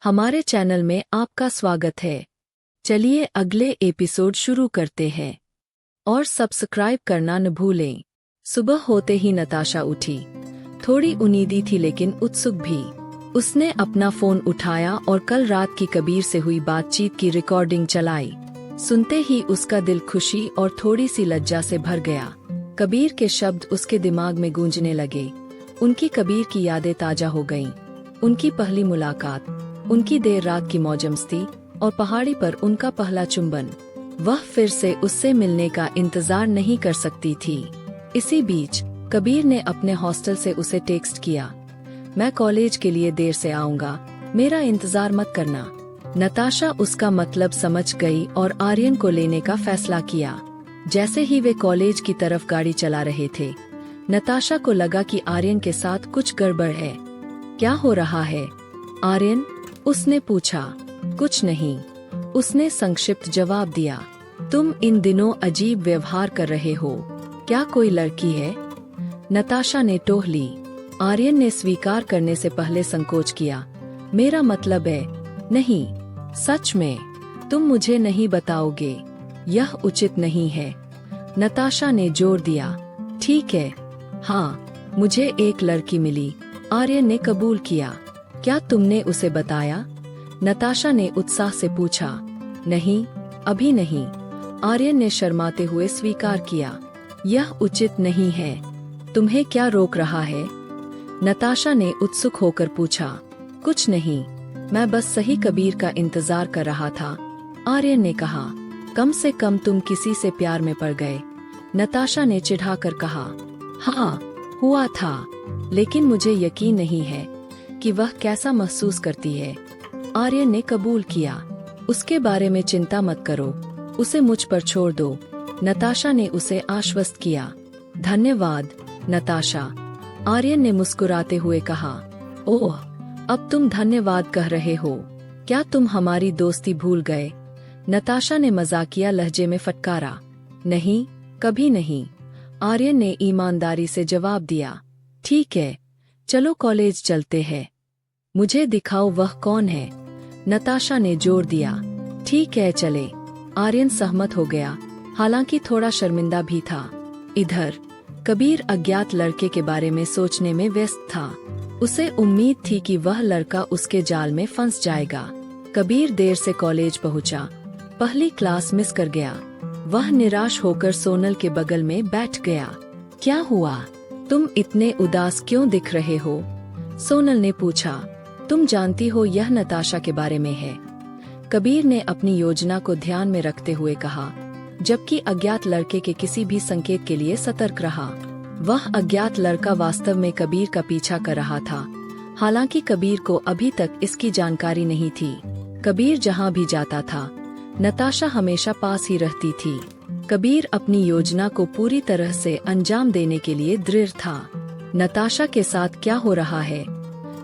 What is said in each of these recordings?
हमारे चैनल में आपका स्वागत है। चलिए अगले एपिसोड शुरू करते हैं और सब्सक्राइब करना न भूलें। सुबह होते ही नताशा उठी, थोड़ी उम्मीदी थी लेकिन उत्सुक भी। उसने अपना फोन उठाया और कल रात की कबीर से हुई बातचीत की रिकॉर्डिंग चलाई। सुनते ही उसका दिल खुशी और थोड़ी सी लज्जा से भर गया। कबीर के शब्द उसके दिमाग में गूंजने लगे। उनकी कबीर की यादें ताजा हो गईं। उनकी पहली मुलाकात, उनकी देर रात की मौजमस्ती और पहाड़ी पर उनका पहला चुंबन। वह फिर से उससे मिलने का इंतजार नहीं कर सकती थी। इसी बीच कबीर ने अपने हॉस्टल से उसे टेक्स्ट किया, मैं कॉलेज के लिए देर से आऊंगा, मेरा इंतजार मत करना। नताशा उसका मतलब समझ गई और आर्यन को लेने का फैसला किया। जैसे ही वे कॉलेज की तरफ गाड़ी चला रहे थे, नताशा को लगा कि आर्यन के साथ कुछ गड़बड़ है। क्या हो रहा है आर्यन? उसने पूछा। कुछ नहीं, उसने संक्षिप्त जवाब दिया। तुम इन दिनों अजीब व्यवहार कर रहे हो, क्या कोई लड़की है? नताशा ने टोह ली। आर्यन ने स्वीकार करने से पहले संकोच किया। मेरा मतलब है, नहीं, सच में, तुम मुझे नहीं बताओगे, यह उचित नहीं है। नताशा ने जोर दिया। ठीक है, हाँ, मुझे एक लड़की मिली, आर्यन ने कबूल किया। क्या तुमने उसे बताया? नताशा ने उत्साह से पूछा। नहीं, अभी नहीं, आर्यन ने शर्माते हुए स्वीकार किया। यह उचित नहीं है, तुम्हें क्या रोक रहा है? नताशा ने उत्सुक होकर पूछा। कुछ नहीं, मैं बस सही कबीर का इंतजार कर रहा था, आर्यन ने कहा। कम से कम तुम किसी से प्यार में पड़ गए, नताशा ने चिढ़ाकर कहा। हाँ, हुआ था, लेकिन मुझे यकीन नहीं है कि वह कैसा महसूस करती है, आर्यन ने कबूल किया। उसके बारे में चिंता मत करो, उसे मुझ पर छोड़ दो, नताशा ने उसे आश्वस्त किया। धन्यवाद नताशा, आर्यन ने मुस्कुराते हुए कहा। ओह, अब तुम धन्यवाद कह रहे हो, क्या तुम हमारी दोस्ती भूल गए? नताशा ने मजाकिया लहजे में फटकारा। नहीं, कभी नहीं, आर्यन ने ईमानदारी से जवाब दिया। ठीक है, चलो कॉलेज चलते हैं, मुझे दिखाओ वह कौन है, नताशा ने जोर दिया। ठीक है चले, आर्यन सहमत हो गया, हालांकि थोड़ा शर्मिंदा भी था। इधर कबीर अज्ञात लड़के के बारे में सोचने में व्यस्त था। उसे उम्मीद थी कि वह लड़का उसके जाल में फंस जाएगा। कबीर देर से कॉलेज पहुंचा, पहली क्लास मिस कर गया। वह निराश होकर सोनल के बगल में बैठ गया। क्या हुआ, तुम इतने उदास क्यों दिख रहे हो? सोनल ने पूछा। तुम जानती हो यह नताशा के बारे में है, कबीर ने अपनी योजना को ध्यान में रखते हुए कहा, जबकि अज्ञात लड़के के किसी भी संकेत के लिए सतर्क रहा। वह अज्ञात लड़का वास्तव में कबीर का पीछा कर रहा था, हालांकि कबीर को अभी तक इसकी जानकारी नहीं थी। कबीर जहां भी जाता था, नताशा हमेशा पास ही रहती थी। कबीर अपनी योजना को पूरी तरह से अंजाम देने के लिए दृढ़ था। नताशा के साथ क्या हो रहा है?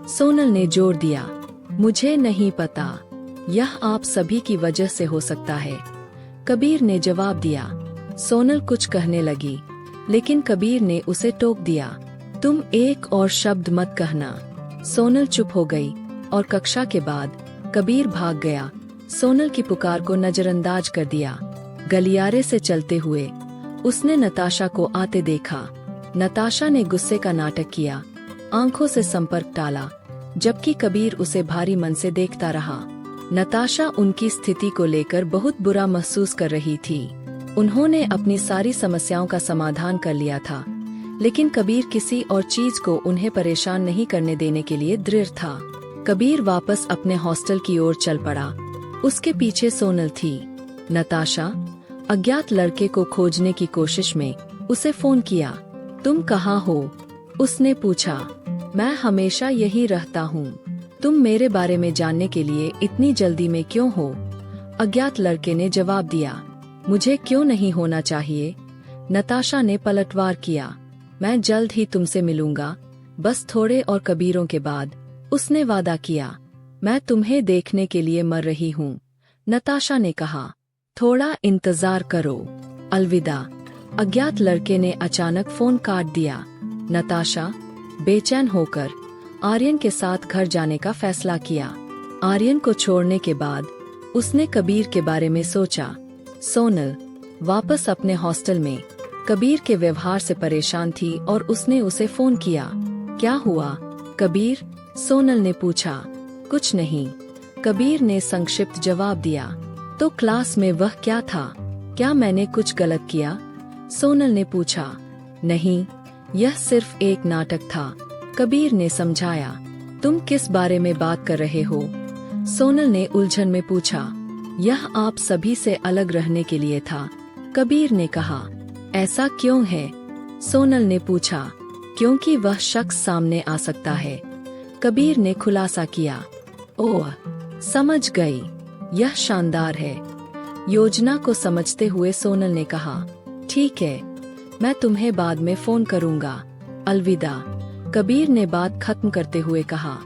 सोनल ने जोर दिया। मुझे नहीं पता, यह आप सभी की वजह से हो सकता है, कबीर ने जवाब दिया। सोनल कुछ कहने लगी, लेकिन कबीर ने उसे टोक दिया। तुम एक और शब्द मत कहना। सोनल चुप हो गई और कक्षा के बाद कबीर भाग गया। सोनल की पुकार को नजरअंदाज कर दिया। गलियारे से चलते हुए उसने नताशा को आते देखा। नताशा ने गुस्से का नाटक किया, आंखों से संपर्क टाला, जबकि कबीर उसे भारी मन से देखता रहा। नताशा उनकी स्थिति को लेकर बहुत बुरा महसूस कर रही थी। उन्होंने अपनी सारी समस्याओं का समाधान कर लिया था, लेकिन कबीर किसी और चीज को उन्हें परेशान नहीं करने देने के लिए दृढ़ था। कबीर वापस अपने हॉस्टल की ओर चल पड़ा। उसके पीछे सोनल थी। नताशा अज्ञात लड़के को खोजने की कोशिश में उसे फोन किया। तुम कहाँ हो? उसने पूछा। मैं हमेशा यही रहता हूँ, तुम मेरे बारे में जानने के लिए इतनी जल्दी में क्यों हो? अज्ञात लड़के ने जवाब दिया। मुझे क्यों नहीं होना चाहिए? नताशा ने पलटवार किया। मैं जल्द ही तुमसे मिलूंगा, बस थोड़े और कबीरों के बाद, उसने वादा किया। मैं तुम्हें देखने के लिए मर रही हूँ, नताशा ने कहा। थोड़ा इंतजार करो, अलविदा। अज्ञात लड़के ने अचानक फोन काट दिया। नताशा बेचैन होकर आर्यन के साथ घर जाने का फैसला किया। आर्यन को छोड़ने के बाद उसने कबीर के बारे में सोचा। सोनल वापस अपने हॉस्टल में कबीर के व्यवहार से परेशान थी और उसने उसे फोन किया। क्या हुआ कबीर? सोनल ने पूछा। कुछ नहीं, कबीर ने संक्षिप्त जवाब दिया। तो क्लास में वह क्या था? क्या मैंने कुछ गलत किया? सोनल ने पूछा। नहीं, यह सिर्फ एक नाटक था, कबीर ने समझाया। तुम किस बारे में बात कर रहे हो? सोनल ने उलझन में पूछा। यह आप सभी से अलग रहने के लिए था, कबीर ने कहा। ऐसा क्यों है? सोनल ने पूछा। क्योंकि वह शख्स सामने आ सकता है, कबीर ने खुलासा किया। ओह, समझ गई, यह शानदार है। योजना को समझते हुए सोनल ने कहा। ठीक है, मैं तुम्हें बाद में फोन करूंगा, अलविदा, कबीर ने बात खत्म करते हुए कहा।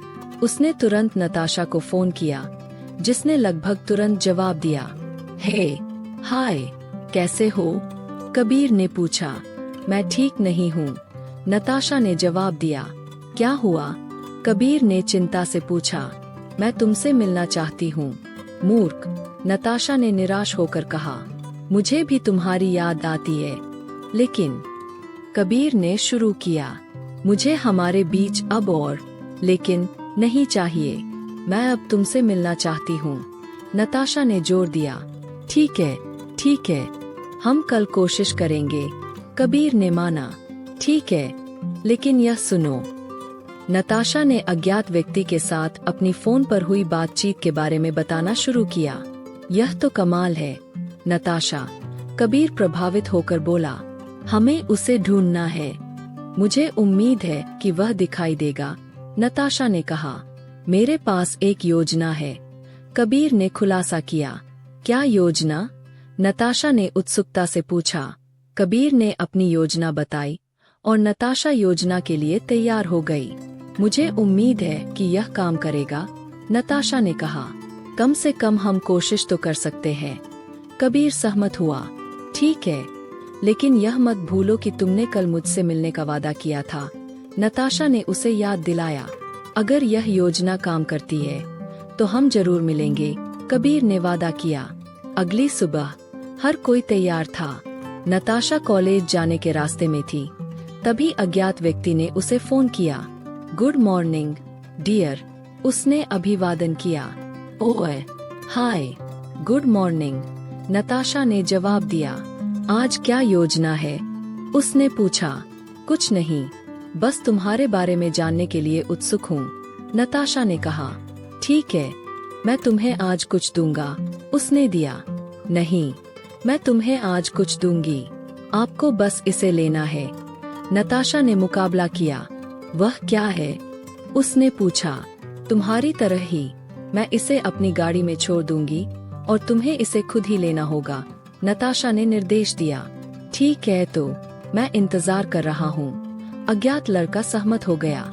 उसने तुरंत नताशा को फोन किया, जिसने लगभग तुरंत जवाब दिया। हे, हाय, कैसे हो? कबीर ने पूछा। मैं ठीक नहीं हूँ, नताशा ने जवाब दिया। क्या हुआ? कबीर ने चिंता से पूछा। मैं तुमसे मिलना चाहती हूँ। मूर्ख, नताशा ने निराश होकर कहा। मुझे भी तुम्हारी याद आती है, लेकिन कबीर ने शुरू किया। मुझे हमारे बीच अब और लेकिन नहीं चाहिए। मैं अब तुमसे मिलना चाहती हूँ, नताशा ने जोर दिया। ठीक है, ठीक है, हम कल कोशिश करेंगे, कबीर ने माना। ठीक है, लेकिन यह सुनो। नताशा ने अज्ञात व्यक्ति के साथ अपनी फोन पर हुई बातचीत के बारे में बताना शुरू किया। यह तो कमाल है, नताशा, कबीर प्रभावित होकर बोला। हमें उसे ढूंढना है। मुझे उम्मीद है कि वह दिखाई देगा, नताशा ने कहा। मेरे पास एक योजना है, कबीर ने खुलासा किया। क्या योजना? नताशा ने उत्सुकता से पूछा। कबीर ने अपनी योजना बताई और नताशा योजना के लिए तैयार हो गई। मुझे उम्मीद है कि यह काम करेगा, नताशा ने कहा। कम से कम हम कोशिश तो कर सकते हैं, कबीर सहमत हुआ। ठीक है, लेकिन यह मत भूलो कि तुमने कल मुझसे मिलने का वादा किया था, नताशा ने उसे याद दिलाया। अगर यह योजना काम करती है तो हम जरूर मिलेंगे, कबीर ने वादा किया। अगली सुबह हर कोई तैयार था। नताशा कॉलेज जाने के रास्ते में थी, तभी अज्ञात व्यक्ति ने उसे फोन किया। गुड मॉर्निंग डियर, उसने अभिवादन किया। ओए, हाय, गुड मॉर्निंग, नताशा ने जवाब दिया। आज क्या योजना है? उसने पूछा। कुछ नहीं, बस तुम्हारे बारे में जानने के लिए उत्सुक हूँ, नताशा ने कहा। ठीक है, मैं तुम्हें आज कुछ दूंगा, उसने दिया। नहीं, मैं तुम्हें आज कुछ दूंगी, आपको बस इसे लेना है, नताशा ने मुकाबला किया। वह क्या है? उसने पूछा। तुम्हारी तरह ही, मैं इसे अपनी गाड़ी में छोड़ दूंगी और तुम्हें इसे खुद ही लेना होगा, नताशा ने निर्देश दिया। ठीक है, तो मैं इंतजार कर रहा हूँ, अज्ञात लड़का सहमत हो गया।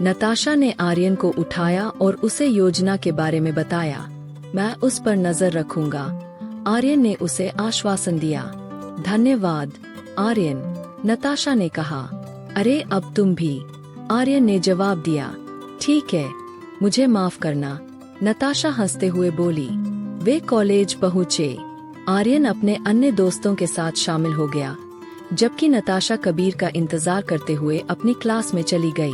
नताशा ने आर्यन को उठाया और उसे योजना के बारे में बताया। मैं उस पर नजर रखूंगा, आर्यन ने उसे आश्वासन दिया। धन्यवाद आर्यन, नताशा ने कहा। अरे अब तुम भी, आर्यन ने जवाब दिया। ठीक है, मुझे माफ करना, नताशा हंसते हुए बोली। वे कॉलेज पहुँचे। आर्यन अपने अन्य दोस्तों के साथ शामिल हो गया, जबकि नताशा कबीर का इंतजार करते हुए अपनी क्लास में चली गई।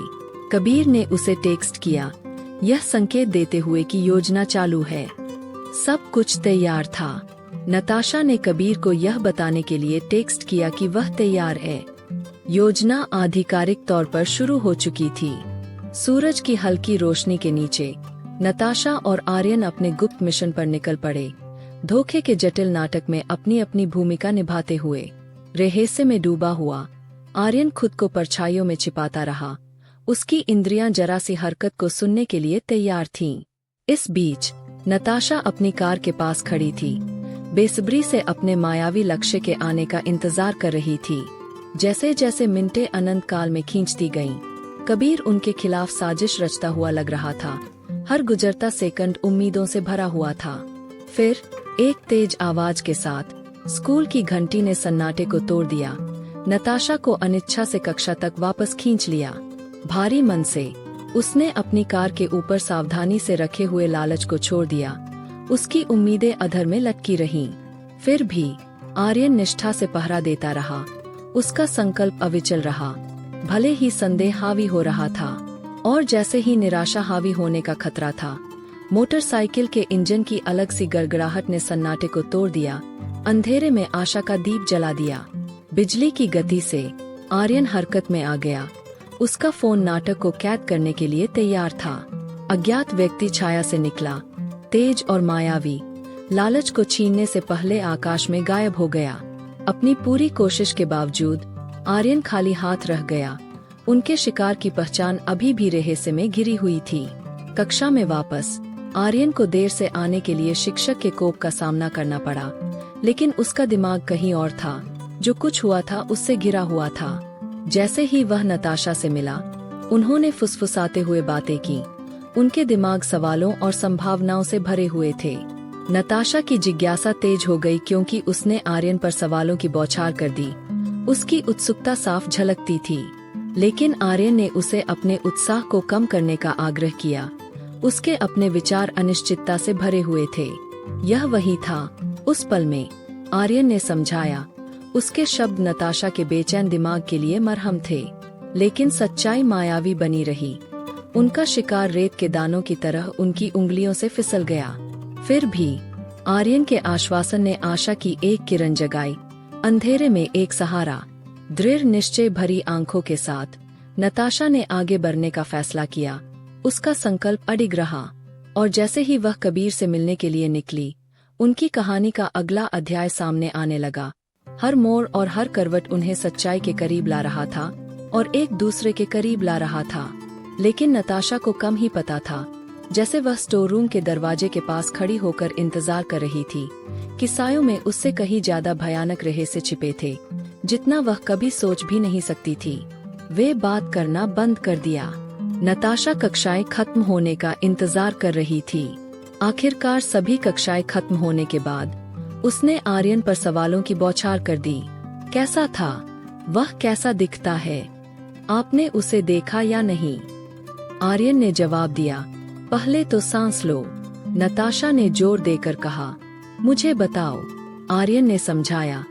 कबीर ने उसे टेक्स्ट किया, यह संकेत देते हुए कि योजना चालू है। सब कुछ तैयार था। नताशा ने कबीर को यह बताने के लिए टेक्स्ट किया कि वह तैयार है। योजना आधिकारिक तौर पर शुरू हो चुकी थी। सूरज की हल्की रोशनी के नीचे नताशा और आर्यन अपने गुप्त मिशन पर निकल पड़े, धोखे के जटिल नाटक में अपनी अपनी भूमिका निभाते हुए। रहस्य में डूबा हुआ आर्यन खुद को परछाइयों में छिपाता रहा, उसकी इंद्रियां जरा सी हरकत को सुनने के लिए तैयार थीं। इस बीच नताशा अपनी कार के पास खड़ी थी, बेसब्री से अपने मायावी लक्ष्य के आने का इंतजार कर रही थी। जैसे जैसे मिनटें अनंत काल में खींचती गईं, कबीर उनके खिलाफ साजिश रचता हुआ लग रहा था। हर गुजरता सेकंड उम्मीदों से भरा हुआ था। फिर एक तेज आवाज के साथ स्कूल की घंटी ने सन्नाटे को तोड़ दिया। नताशा को अनिच्छा से कक्षा तक वापस खींच लिया। भारी मन से उसने अपनी कार के ऊपर सावधानी से रखे हुए लालच को छोड़ दिया। उसकी उम्मीदें अधर में लटकी रहीं। फिर भी आर्यन निष्ठा से पहरा देता रहा। उसका संकल्प अविचल रहा, भले ही संदेह हावी हो रहा था और जैसे ही निराशा हावी होने का खतरा था। मोटरसाइकिल के इंजन की अलग सी गड़गड़ाहट ने सन्नाटे को तोड़ दिया, अंधेरे में आशा का दीप जला दिया। बिजली की गति से आर्यन हरकत में आ गया। उसका फोन नाटक को कैद करने के लिए तैयार था। अज्ञात व्यक्ति छाया से निकला, तेज और मायावी, लालच को छीनने से पहले आकाश में गायब हो गया। अपनी पूरी कोशिश के बावजूद आर्यन खाली हाथ रह गया। उनके शिकार की पहचान अभी भी रहस्य में घिरी हुई थी। कक्षा में वापस आर्यन को देर से आने के लिए शिक्षक के कोप का सामना करना पड़ा, लेकिन उसका दिमाग कहीं और था। जो कुछ हुआ था उससे घिरा हुआ था। जैसे ही वह नताशा से मिला, उन्होंने फुसफुसाते हुए बातें की। उनके दिमाग सवालों और संभावनाओं से भरे हुए थे। नताशा की जिज्ञासा तेज हो गई क्योंकि उसने आर्यन पर सवालों की बौछार कर दी। उसकी उत्सुकता साफ झलकती थी, लेकिन आर्यन ने उसे अपने उत्साह को कम करने का आग्रह किया। उसके अपने विचार अनिश्चितता से भरे हुए थे। यह वही था। उस पल में आर्यन ने समझाया। उसके शब्द नताशा के बेचैन दिमाग के लिए मरहम थे, लेकिन सच्चाई मायावी बनी रही। उनका शिकार रेत के दानों की तरह उनकी उंगलियों से फिसल गया। फिर भी आर्यन के आश्वासन ने आशा की एक किरण जगाई। अंधेरे में एक सहारा। दृढ़ निश्चय भरी आंखों के साथ नताशा ने आगे बढ़ने का फैसला किया। उसका संकल्प अडिग रहा, और जैसे ही वह कबीर से मिलने के लिए निकली, उनकी कहानी का अगला अध्याय सामने आने लगा। हर मोड़ और हर करवट उन्हें सच्चाई के करीब ला रहा था और एक दूसरे के करीब ला रहा था। लेकिन नताशा को कम ही पता था, जैसे वह स्टोर रूम के दरवाजे के पास खड़ी होकर इंतजार कर रही थी, कि सायों में उससे कहीं ज्यादा भयानक रहस्य छिपे थे, जितना वह कभी सोच भी नहीं सकती थी। वे बात करना बंद कर दिया। नताशा कक्षाएं खत्म होने का इंतजार कर रही थी। आखिरकार सभी कक्षाएं खत्म होने के बाद उसने आर्यन पर सवालों की बौछार कर दी। कैसा था वह? कैसा दिखता है? आपने उसे देखा या नहीं? आर्यन ने जवाब दिया। पहले तो सांस लो, नताशा ने जोर देकर कहा। मुझे बताओ, आर्यन ने समझाया।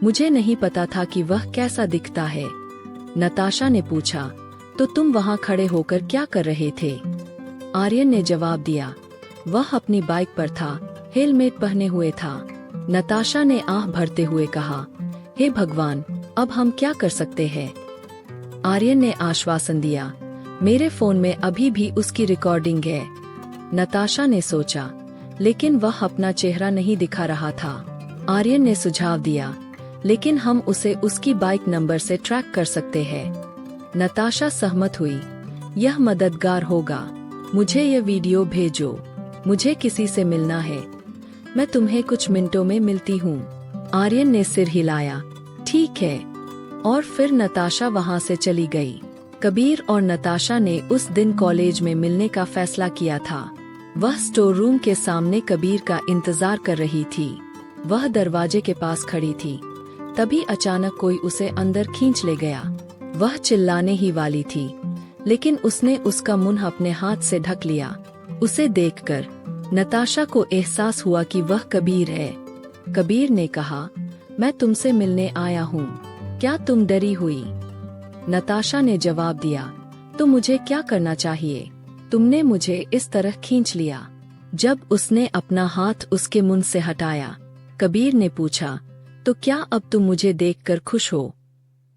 मुझे नहीं पता था कि वह कैसा दिखता है, नताशा ने पूछा। तो तुम वहाँ खड़े होकर क्या कर रहे थे? आर्यन ने जवाब दिया। वह अपनी बाइक पर था, हेलमेट पहने हुए था। नताशा ने आह भरते हुए कहा, हे भगवान, अब हम क्या कर सकते हैं? आर्यन ने आश्वासन दिया, मेरे फोन में अभी भी उसकी रिकॉर्डिंग है। नताशा ने सोचा, लेकिन वह अपना चेहरा नहीं दिखा रहा था। आर्यन ने सुझाव दिया, लेकिन हम उसे उसकी बाइक नंबर से ट्रैक कर सकते हैं। नताशा सहमत हुई। यह मददगार होगा। मुझे यह वीडियो भेजो, मुझे किसी से मिलना है। मैं तुम्हें कुछ मिनटों में मिलती हूँ। आर्यन ने सिर हिलाया। ठीक है। और फिर नताशा वहाँ से चली गई। कबीर और नताशा ने उस दिन कॉलेज में मिलने का फैसला किया था। वह स्टोर रूम के सामने कबीर का इंतजार कर रही थी। वह दरवाजे के पास खड़ी थी। तभी अचानक कोई उसे अंदर खींच ले गया। वह चिल्लाने ही वाली थी, लेकिन उसने उसका मुंह अपने हाथ से ढक लिया। उसे देखकर नताशा को एहसास हुआ कि वह कबीर है। कबीर ने कहा, मैं तुमसे मिलने आया हूँ, क्या तुम डरी हुई? नताशा ने जवाब दिया, तो मुझे क्या करना चाहिए? तुमने मुझे इस तरह खींच लिया। जब उसने अपना हाथ उसके मुंह से हटाया, कबीर ने पूछा, तो क्या अब तुम मुझे देखकर खुश हो?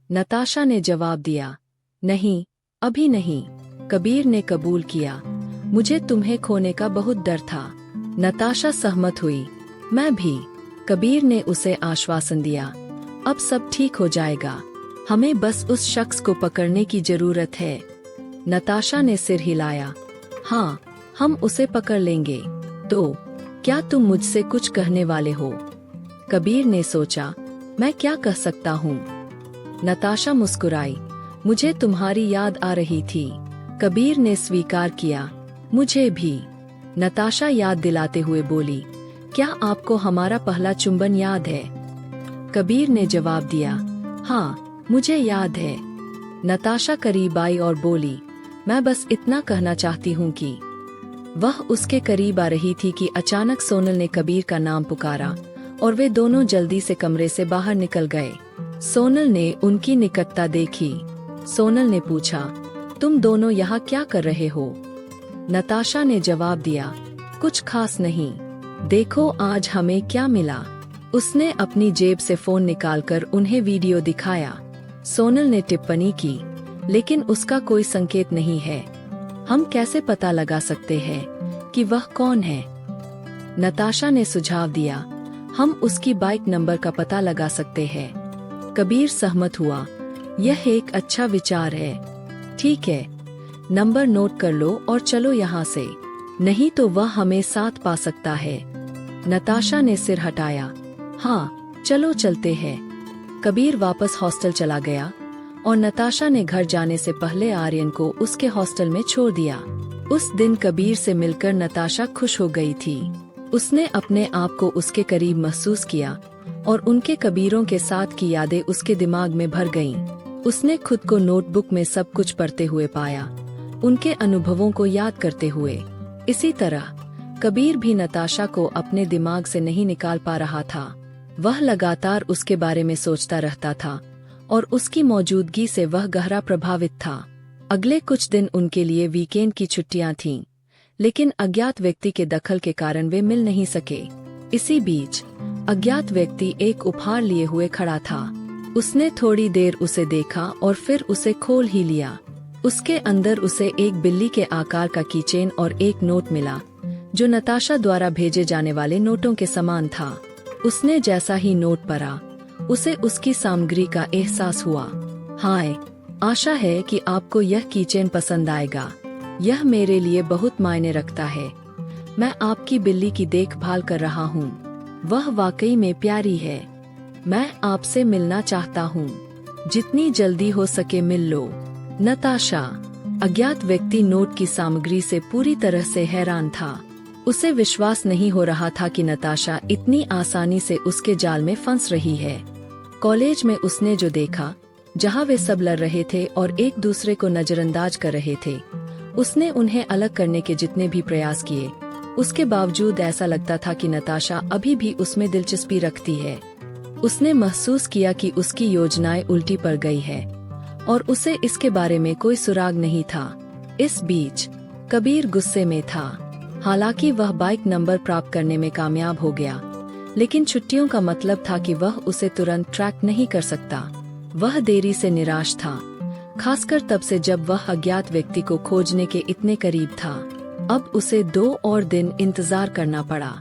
नताशा ने जवाब दिया, नहीं, अभी नहीं। कबीर ने कबूल किया, मुझे तुम्हें खोने का बहुत डर था। नताशा सहमत हुई, मैं भी। कबीर ने उसे आश्वासन दिया, अब सब ठीक हो जाएगा, हमें बस उस शख्स को पकड़ने की जरूरत है। नताशा ने सिर हिलाया, हाँ, हम उसे पकड़ लेंगे। तो क्या तुम मुझसे कुछ कहने वाले हो? कबीर ने सोचा, मैं क्या कह सकता हूँ? नताशा मुस्कुराई, मुझे तुम्हारी याद आ रही थी। कबीर ने स्वीकार किया, मुझे भी। नताशा याद दिलाते हुए बोली, क्या आपको हमारा पहला चुंबन याद है? कबीर ने जवाब दिया, हाँ, मुझे याद है। नताशा करीब आई और बोली, मैं बस इतना कहना चाहती हूँ कि। वह उसके करीब आ रही थी कि अचानक सोनल ने कबीर का नाम पुकारा और वे दोनों जल्दी से कमरे से बाहर निकल गए। सोनल ने उनकी निकटता देखी। सोनल ने पूछा, तुम दोनों यहाँ क्या कर रहे हो? नताशा ने जवाब दिया, कुछ खास नहीं। देखो आज हमें क्या मिला। उसने अपनी जेब से फोन निकालकर उन्हें वीडियो दिखाया। सोनल ने टिप्पणी की, लेकिन उसका कोई संकेत नहीं है। हम कैसे पता लगा सकते हैं कि वह कौन है? नताशा ने सुझाव दिया, हम उसकी बाइक नंबर का पता लगा सकते हैं। कबीर सहमत हुआ, यह एक अच्छा विचार है। ठीक है, नंबर नोट कर लो और चलो यहाँ से, नहीं तो वह हमें साथ पा सकता है। नताशा ने सिर हटाया, हाँ चलो चलते हैं। कबीर वापस हॉस्टल चला गया और नताशा ने घर जाने से पहले आर्यन को उसके हॉस्टल में छोड़ दिया। उस दिन कबीर से मिलकर नताशा खुश हो गई थी। उसने अपने आप को उसके करीब महसूस किया और उनके कबीरों के साथ की यादें उसके दिमाग में भर गईं। उसने खुद को नोटबुक में सब कुछ पढ़ते हुए पाया, उनके अनुभवों को याद करते हुए। इसी तरह कबीर भी नताशा को अपने दिमाग से नहीं निकाल पा रहा था। वह लगातार उसके बारे में सोचता रहता था और उसकी मौजूदगी से वह गहरा प्रभावित था। अगले कुछ दिन उनके लिए वीकेंड की छुट्टियां थीं, लेकिन अज्ञात व्यक्ति के दखल के कारण वे मिल नहीं सके। इसी बीच अज्ञात व्यक्ति एक उपहार लिए हुए खड़ा था। उसने थोड़ी देर उसे देखा और फिर उसे खोल ही लिया। उसके अंदर उसे एक बिल्ली के आकार का कीचेन और एक नोट मिला, जो नताशा द्वारा भेजे जाने वाले नोटों के समान था। उसने जैसा ही नोट पढ़ा, उसे उसकी सामग्री का एहसास हुआ। हाय, आशा है कि आपको यह कीचेन पसंद आएगा। यह मेरे लिए बहुत मायने रखता है। मैं आपकी बिल्ली की देखभाल कर रहा हूँ। वह वाकई में प्यारी है। मैं आपसे मिलना चाहता हूँ। जितनी जल्दी हो सके मिल लो। नताशा। अज्ञात व्यक्ति नोट की सामग्री से पूरी तरह से हैरान था। उसे विश्वास नहीं हो रहा था कि नताशा इतनी आसानी से उसके जाल में फंस रही है। कॉलेज में उसने जो देखा, जहां वे सब लड़ रहे थे और एक दूसरे को नजरअंदाज कर रहे थे, उसने उन्हें अलग करने के जितने भी प्रयास किए, उसके बावजूद ऐसा लगता था कि नताशा अभी भी उसमें दिलचस्पी रखती है। उसने महसूस किया कि उसकी योजनाएं उल्टी पड़ गई है और उसे इसके बारे में कोई सुराग नहीं था। इस बीच कबीर गुस्से में था। हालांकि वह बाइक नंबर प्राप्त करने में कामयाब हो गया, लेकिन छुट्टियों का मतलब था कि वह उसे तुरंत ट्रैक नहीं कर सकता। वह देरी से निराश था, खासकर तब से जब वह अज्ञात व्यक्ति को खोजने के इतने करीब था। अब उसे 2 और दिन इंतजार करना पड़ा।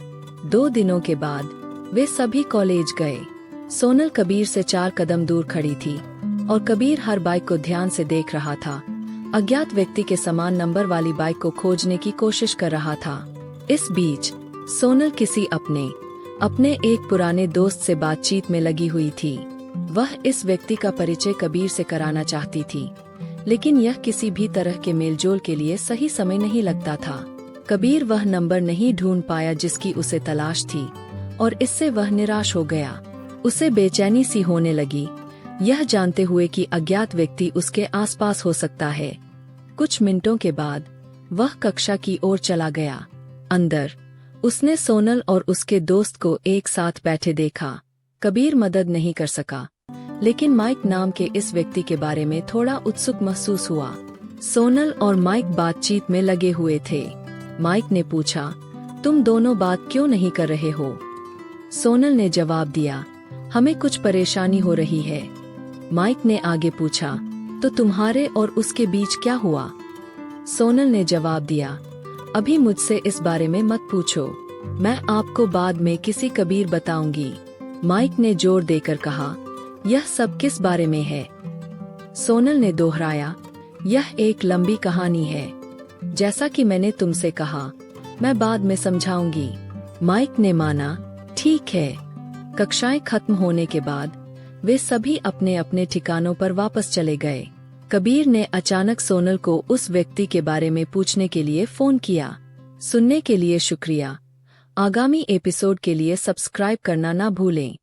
2 दिनों के बाद वे सभी कॉलेज गए। सोनल कबीर से 4 कदम दूर खड़ी थी और कबीर हर बाइक को ध्यान से देख रहा था। अज्ञात व्यक्ति के समान नंबर वाली बाइक को खोजने की कोशिश कर रहा था। इस बीच सोनल किसी अपने एक पुराने दोस्त से बातचीत में लगी हुई थी। वह इस व्यक्ति का परिचय कबीर से कराना चाहती थी, लेकिन यह किसी भी तरह के मेलजोल के लिए सही समय नहीं लगता था। कबीर वह नंबर नहीं ढूंढ पाया जिसकी उसे तलाश थी और इससे वह निराश हो गया। उसे बेचैनी सी होने लगी, यह जानते हुए कि अज्ञात व्यक्ति उसके आसपास हो सकता है। कुछ मिनटों के बाद वह कक्षा की ओर चला गया। अंदर उसने सोनल और उसके दोस्त को एक साथ बैठे देखा। कबीर मदद नहीं कर सका, लेकिन माइक नाम के इस व्यक्ति के बारे में थोड़ा उत्सुक महसूस हुआ। सोनल और माइक बातचीत में लगे हुए थे। माइक ने पूछा, तुम दोनों बात क्यों नहीं कर रहे हो? सोनल ने जवाब दिया, हमें कुछ परेशानी हो रही है। माइक ने आगे पूछा, तो तुम्हारे और उसके बीच क्या हुआ? सोनल ने जवाब दिया, अभी मुझसे इस बारे में मत पूछो, मैं आपको बाद में किसी कबीर बताऊंगी। माइक ने जोर देकर कहा, यह सब किस बारे में है? सोनल ने दोहराया, यह एक लंबी कहानी है। जैसा कि मैंने तुमसे कहा, मैं बाद में समझाऊंगी। माइक ने माना, ठीक है। कक्षाएं खत्म होने के बाद वे सभी अपने अपने ठिकानों पर वापस चले गए। कबीर ने अचानक सोनल को उस व्यक्ति के बारे में पूछने के लिए फोन किया। सुनने के लिए शुक्रिया। आगामी एपिसोड के लिए सब्सक्राइब करना ना भूलें।